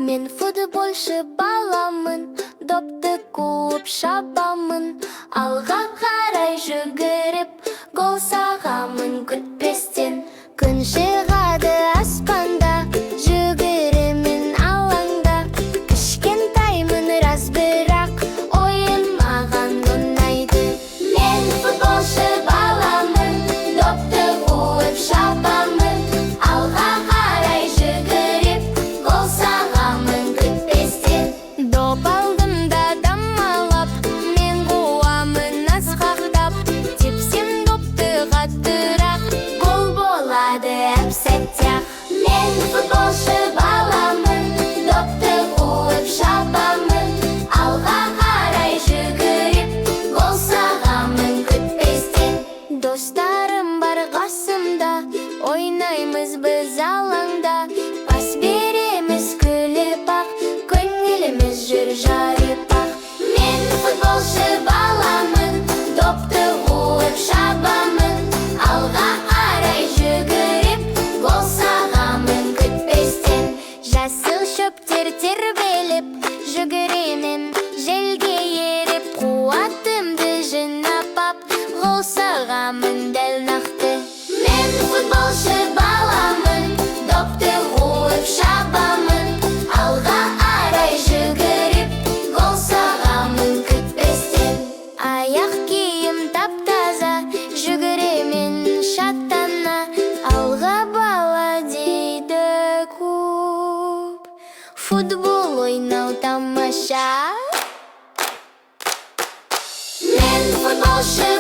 Мен футболшы баламын, допты қуып шабамын, алға қарай жүгіріп, гол сағамын күтпестен. Күн шығады аспанда, жүгіремін алаңда. Кішкентаймын рас, бірақ ойын маған ұнайды. Мен футболшы баламын, допты қуып шабамын, алға қарай жүгіріп, гол сағамын күтпестен. Доп алдым да дамалап, мен қуамын асқақтап. Тепсем допты қаттырақ, гол болады әп-сәтте-ақ. Мен футболшы баламын, допты қуып шабамын, алға қарай жүгіріп, гол сағамын күтпестен. Достарым бар қасымда, ойнаймыз біз алаңда. Пас береміз күліп ақ, көңіліміз жүр жарып ақ. Мен футболшы баламын, допты қуып шабамын, алға қарай жүгіріп, гол сағамын күтпестен. Жасыл шөптер тербеліп, жүгіремін желге еріп, қуатымды жинап ап, гол сағамын дәл нақты. Мен футболшы баламын, допты қуып шабамын, алға қарай жүгіріп, гол сағамын күтпестен. Аяқ киім тап-таза, жүгіремін шаттана, алға бала дейді көп. Футбол ойнау тамаша. Мен футболшы